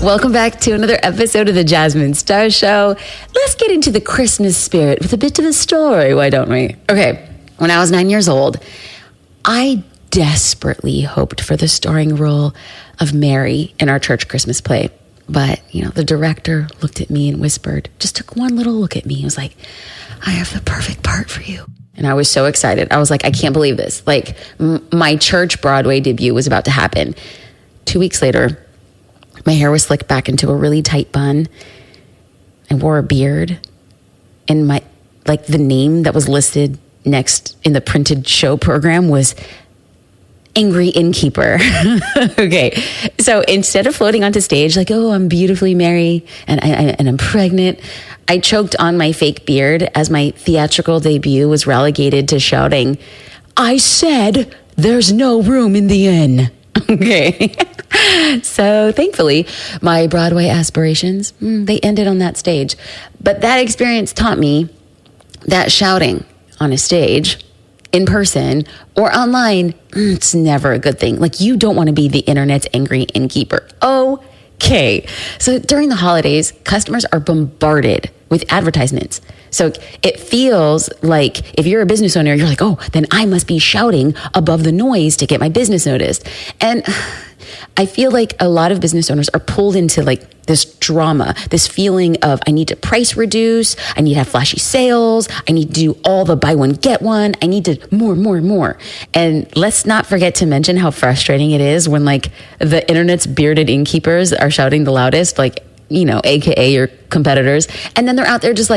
Welcome back to another episode of the Jasmine Star Show. Let's get into the Christmas spirit with a bit of a story, why don't we? Okay, when I was 9 years old, I desperately hoped for the starring role of Mary in our church Christmas play. But, the director looked at me and whispered, just took one little look at me. He was like, I have the perfect part for you. And I was so excited. I was like, I can't believe this. Like, my church Broadway debut was about to happen. 2 weeks later, my hair was slicked back into a really tight bun. I wore a beard. And the name that was listed next in the printed show program was Angry Innkeeper. Okay. So instead of floating onto stage like, oh, I'm beautifully Mary and I'm pregnant, I choked on my fake beard as my theatrical debut was relegated to shouting, I said there's no room in the inn. Okay. So thankfully, my Broadway aspirations, they ended on that stage. But that experience taught me that shouting on a stage, in person, or online, it's never a good thing. Like, you don't want to be the internet's angry innkeeper. Okay. So during the holidays, customers are bombarded with advertisements. So it feels like if you're a business owner, you're like, oh, then I must be shouting above the noise to get my business noticed. And I feel like a lot of business owners are pulled into this drama, this feeling of I need to price reduce, I need to have flashy sales, I need to do all the buy one, get one, I need to more. And let's not forget to mention how frustrating it is when the internet's bearded innkeepers are shouting the loudest, AKA your competitors. And then they're out there just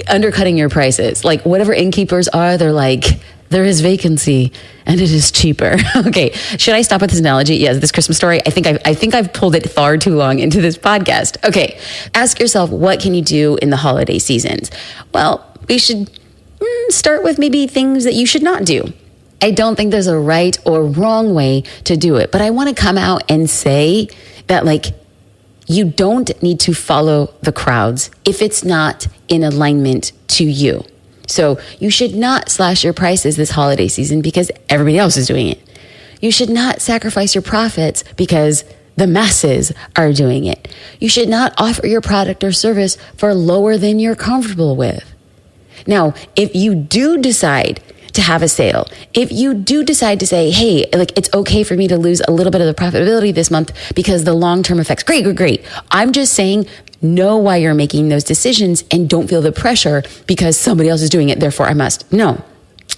undercutting your prices. Whatever innkeepers are, they're like, there is vacancy and it is cheaper. Okay. Should I stop with this analogy? Yes, this Christmas story. I think I've pulled it far too long into this podcast. Okay. Ask yourself, what can you do in the holiday seasons? Well, we should start with maybe things that you should not do. I don't think there's a right or wrong way to do it, but I want to come out and say that you don't need to follow the crowds if it's not in alignment to you. So you should not slash your prices this holiday season because everybody else is doing it. You should not sacrifice your profits because the masses are doing it. You should not offer your product or service for lower than you're comfortable with. Now, if you do decide to have a sale, if you do decide to say, hey, it's okay for me to lose a little bit of the profitability this month because the long-term effects, great. I'm just saying, know why you're making those decisions and don't feel the pressure because somebody else is doing it, therefore I must. No,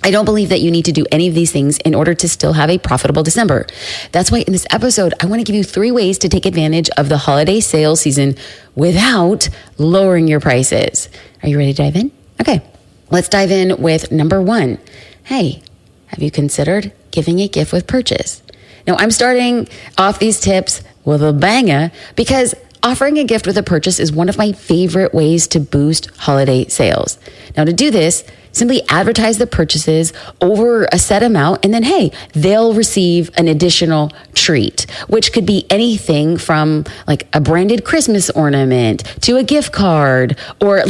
I don't believe that you need to do any of these things in order to still have a profitable December. That's why in this episode, I want to give you 3 ways to take advantage of the holiday sales season without lowering your prices. Are you ready to dive in? Okay, let's dive in with number 1. Hey, have you considered giving a gift with purchase? Now, I'm starting off these tips with a banger because offering a gift with a purchase is one of my favorite ways to boost holiday sales. Now, to do this, simply advertise the purchases over a set amount, and then, hey, they'll receive an additional treat, which could be anything from a branded Christmas ornament to a gift card or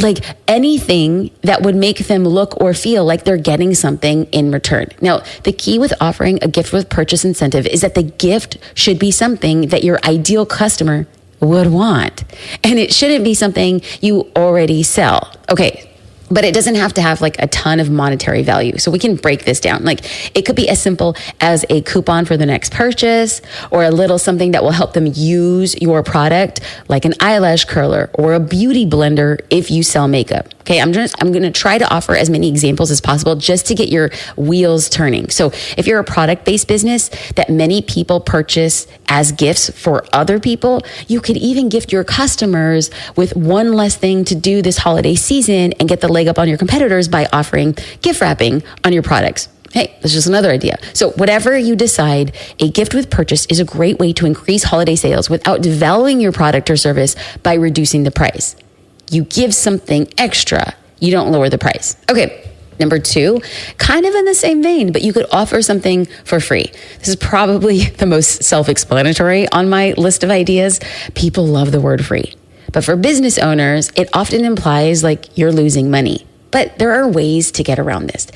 anything that would make them look or feel like they're getting something in return. Now, the key with offering a gift with purchase incentive is that the gift should be something that your ideal customer would want. And it shouldn't be something you already sell. Okay. But it doesn't have to have a ton of monetary value. So we can break this down. It could be as simple as a coupon for the next purchase or a little something that will help them use your product, like an eyelash curler or a beauty blender if you sell makeup. Okay, I'm going to try to offer as many examples as possible just to get your wheels turning. So if you're a product-based business that many people purchase as gifts for other people, you could even gift your customers with one less thing to do this holiday season and get the leg up on your competitors by offering gift wrapping on your products. Hey, that's just another idea. So whatever you decide, a gift with purchase is a great way to increase holiday sales without devaluing your product or service by reducing the price. You give something extra, you don't lower the price. Okay. Number 2, kind of in the same vein, but you could offer something for free. This is probably the most self-explanatory on my list of ideas. People love the word free. But for business owners, it often implies you're losing money. But there are ways to get around this.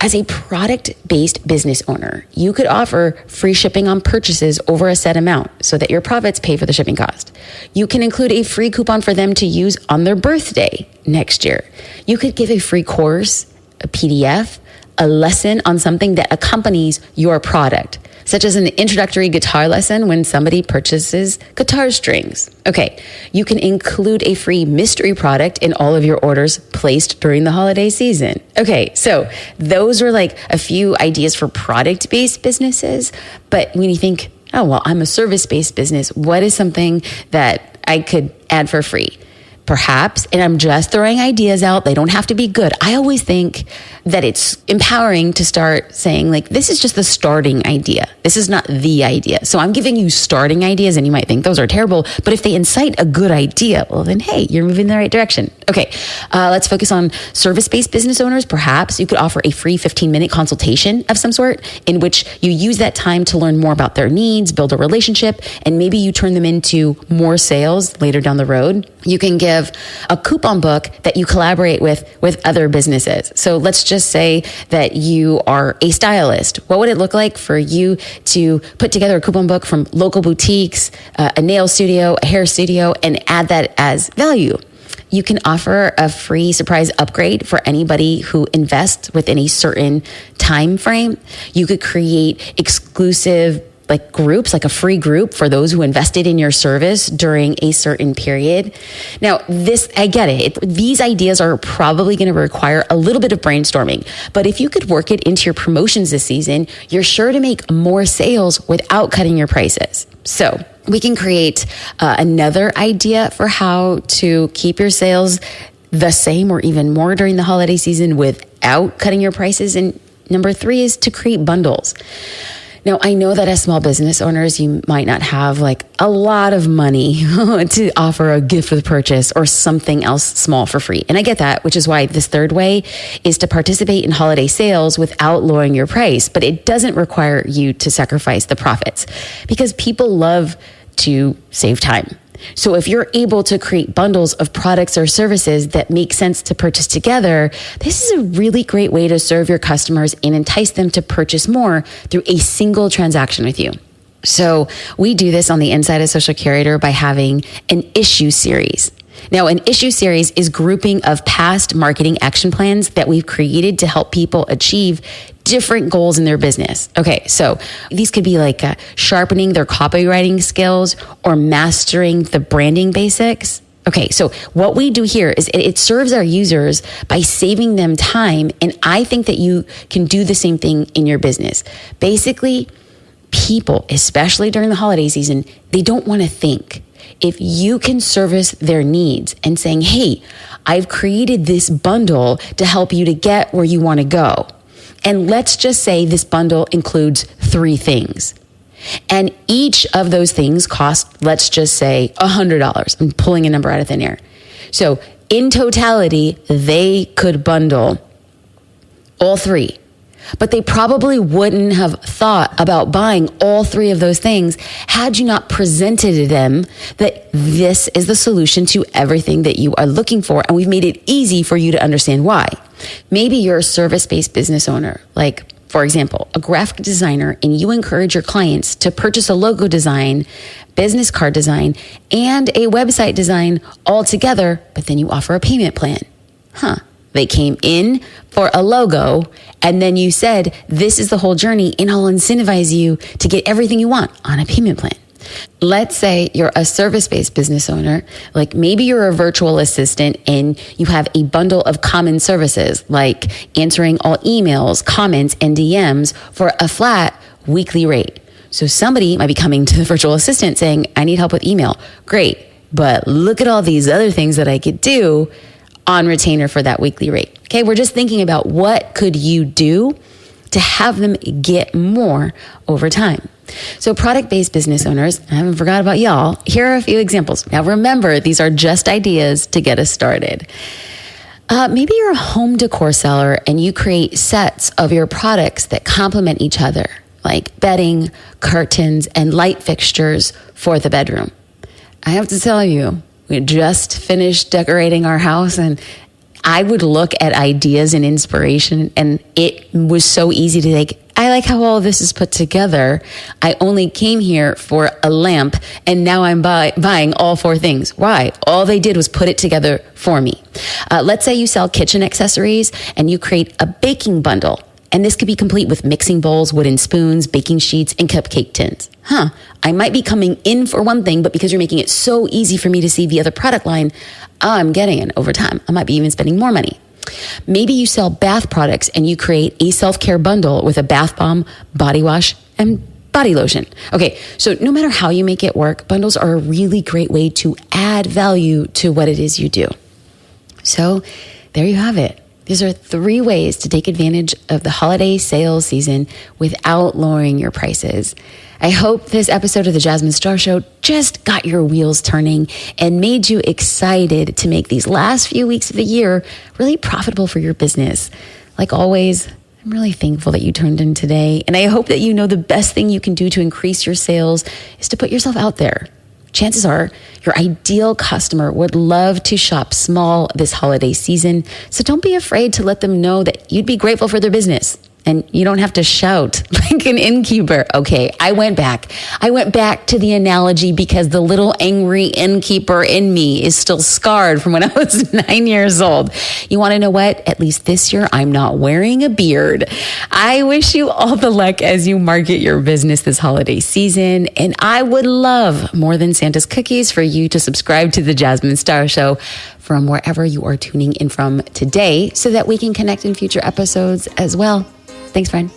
As a product-based business owner, you could offer free shipping on purchases over a set amount so that your profits pay for the shipping cost. You can include a free coupon for them to use on their birthday next year. You could give a free course, a PDF, a lesson on something that accompanies your product, such as an introductory guitar lesson when somebody purchases guitar strings. Okay, you can include a free mystery product in all of your orders placed during the holiday season. Okay, so those were like a few ideas for product-based businesses. But when you think, oh, well, I'm a service-based business, what is something that I could add for free? Perhaps, and I'm just throwing ideas out, they don't have to be good. I always think that it's empowering to start saying, like, this is just the starting idea. This is not the idea. So I'm giving you starting ideas, and you might think those are terrible, but if they incite a good idea, well, then, hey, you're moving in the right direction. Okay, let's focus on service-based business owners. Perhaps you could offer a free 15-minute consultation of some sort in which you use that time to learn more about their needs, build a relationship, and maybe you turn them into more sales later down the road. You can give a coupon book that you collaborate with other businesses. So let's just say that you are a stylist. What would it look like for you to put together a coupon book from local boutiques, a nail studio, a hair studio, and add that as value? You can offer a free surprise upgrade for anybody who invests within a certain time frame. You could create exclusive like groups, like a free group for those who invested in your service during a certain period. Now, I get it. These ideas are probably going to require a little bit of brainstorming, but if you could work it into your promotions this season, you're sure to make more sales without cutting your prices. So we can create another idea for how to keep your sales the same or even more during the holiday season without cutting your prices. And number 3 is to create bundles. Now, I know that as small business owners, you might not have like a lot of money to offer a gift with purchase or something else small for free. And I get that, which is why this third way is to participate in holiday sales without lowering your price. But it doesn't require you to sacrifice the profits because people love to save time. So if you're able to create bundles of products or services that make sense to purchase together, this is a really great way to serve your customers and entice them to purchase more through a single transaction with you. So we do this on the inside of Social Curator by having an issue series. Now, an issue series is grouping of past marketing action plans that we've created to help people achieve different goals in their business. Okay, so these could be like sharpening their copywriting skills or mastering the branding basics. Okay, so what we do here is it serves our users by saving them time, and I think that you can do the same thing in your business. Basically, people, especially during the holiday season, they don't want to think. If you can service their needs and saying, hey, I've created this bundle to help you to get where you want to go. And let's just say this bundle includes 3 things. And each of those things costs, let's just say $100. I'm pulling a number out of thin air. So in totality, they could bundle all 3. But they probably wouldn't have thought about buying all 3 of those things had you not presented to them that this is the solution to everything that you are looking for. And we've made it easy for you to understand why. Maybe you're a service-based business owner, like, for example, a graphic designer, and you encourage your clients to purchase a logo design, business card design, and a website design all together, but then you offer a payment plan. They came in for a logo, and then you said, this is the whole journey, and I'll incentivize you to get everything you want on a payment plan. Let's say you're a service-based business owner, like maybe you're a virtual assistant and you have a bundle of common services like answering all emails, comments, and DMs for a flat weekly rate. So somebody might be coming to the virtual assistant saying, I need help with email. Great, but look at all these other things that I could do on retainer for that weekly rate. Okay, we're just thinking about what could you do to have them get more over time. So product-based business owners, I haven't forgot about y'all. Here are a few examples. Now remember, these are just ideas to get us started. Maybe you're a home decor seller and you create sets of your products that complement each other, like bedding, curtains, and light fixtures for the bedroom. I have to tell you, we just finished decorating our house and I would look at ideas and inspiration, and it was so easy to think, I like how all of this is put together. I only came here for a lamp, and now I'm buying all 4 things. Why? All they did was put it together for me. Let's say you sell kitchen accessories and you create a baking bundle. And this could be complete with mixing bowls, wooden spoons, baking sheets, and cupcake tins. I might be coming in for one thing, but because you're making it so easy for me to see the other product line, I'm getting it over time. I might be even spending more money. Maybe you sell bath products and you create a self-care bundle with a bath bomb, body wash, and body lotion. Okay, so no matter how you make it work, bundles are a really great way to add value to what it is you do. So there you have it. These are 3 ways to take advantage of the holiday sales season without lowering your prices. I hope this episode of the Jasmine Star Show just got your wheels turning and made you excited to make these last few weeks of the year really profitable for your business. Like always, I'm really thankful that you tuned in today, and I hope that you know the best thing you can do to increase your sales is to put yourself out there. Chances are your ideal customer would love to shop small this holiday season, so don't be afraid to let them know that you'd be grateful for their business. And you don't have to shout like an innkeeper. Okay, I went back to the analogy because the little angry innkeeper in me is still scarred from when I was 9 years old. You want to know what? At least this year, I'm not wearing a beard. I wish you all the luck as you market your business this holiday season. And I would love more than Santa's cookies for you to subscribe to the Jasmine Star Show from wherever you are tuning in from today so that we can connect in future episodes as well. Thanks, friend.